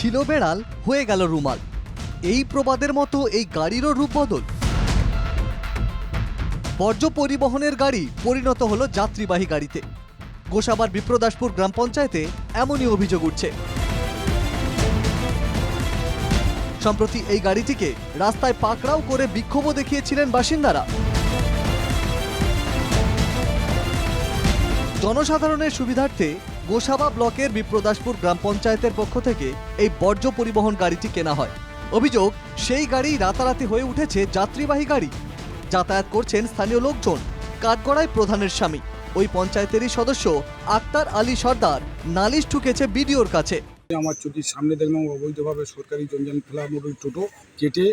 ছিল বেড়াল হয়ে গেল রুমাল, এই প্রবাদের মতো এই গাড়িরও রূপ বদল। বর্জ্য পরিবহনের গাড়ি পরিণত হলো যাত্রীবাহী গাড়িতে। গোসাবার বিপ্রদাসপুর গ্রাম পঞ্চায়েতে এমনই অভিযোগ উঠছে। সম্প্রতি এই গাড়িটিকে রাস্তায় পাকড়াও করে বিক্ষোভও দেখিয়েছিলেন বাসিন্দারা। জনসাধারণের সুবিধার্থে গোসাবা ব্লকের বিপ্রদাসপুর গ্রাম পঞ্চায়েতের পক্ষ থেকে এই বর্জ্য পরিবহন গাড়িটি কেনা হয়। অভিযোগ, সেই গাড়ি রাতারাতি হয়ে উঠেছে যাত্রীবাহী গাড়ি। যাতায়াত করছেন স্থানীয় লোকজন। কাঠগড়ায় প্রধানের স্বামী, ওই পঞ্চায়েতেরই সদস্য আক্তার আলী সর্দার নালিশ ঠুকেছে বিডিওর কাছে। আমার চোখের সামনে দেখলাম অবৈধভাবে সরকারি জঞ্জাল ফেলা মোটর টোটো কেটে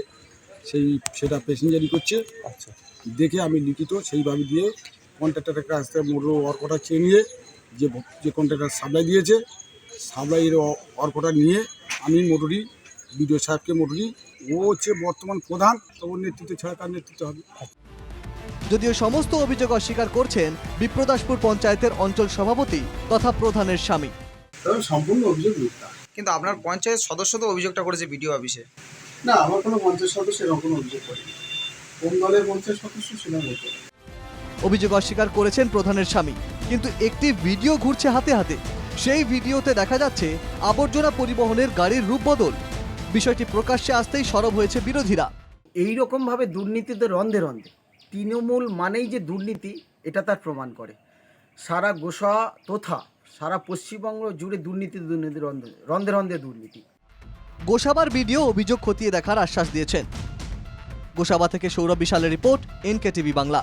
সেটা প্যাসেঞ্জারি করছে। আচ্ছা, দেখে আমি লিখিত সেইভাবে দিয়ে কন্ট্রাক্টরের কাছ থেকে মোটর অর্কটা চেয়ে নিয়ে যে কন্ট্রাক্টর সাপ্লাই দিয়েছে, সাপ্লাইয়ের অর্কটা নিয়ে আমি মোটরি বিডিও সাহেবকে মোটরি, ও হচ্ছে বর্তমান প্রধান, তো ওর নেতৃত্বে ছাড়া তার নেতৃত্ব হবে। যদিও সমস্ত অভিযোগ অস্বীকার করছেন বিপ্রদাসপুর পঞ্চায়েতের অঞ্চল সভাপতি তথা প্রধানের স্বামী। সম্পূর্ণ অভিযোগ মিথ্যা। কিন্তু আপনার পঞ্চায়েত সদস্য তো অভিযোগটা করেছে বিডিও অফিসে। না, আমার কোনো পঞ্চায়েত সদস্য এরকম কোনো অভিযোগ করেনি। কোন দলের পঞ্চায়েত সদস্য সেটা বলতে পারি। অভিযোগ অস্বীকার করেছেন প্রধানের স্বামী, কিন্তু একটি ভিডিও ঘুরছে হাতে হাতে। সেই ভিডিওতে দেখা যাচ্ছে আবর্জনা পরিবহনের গাড়ির রূপ বদল। বিষয়টি প্রকাশ্যে আসতেই সরব হয়েছে বিরোধীরা। এই রকমভাবে দুর্নীতিতে রন্ধে রন্ধে, তৃণমূল মানেই যে দুর্নীতি এটা তার প্রমাণ করে। সারা গোসা তথা সারা পশ্চিমবঙ্গ জুড়ে দুর্নীতি রন্ধে রন্ধে দুর্নীতি। গোসাবার ভিডিও অভিযোগ খতিয়ে দেখার আশ্বাস দিয়েছেন। গোসাবা থেকে সৌরভ বিশালের রিপোর্ট, NKTV বাংলা।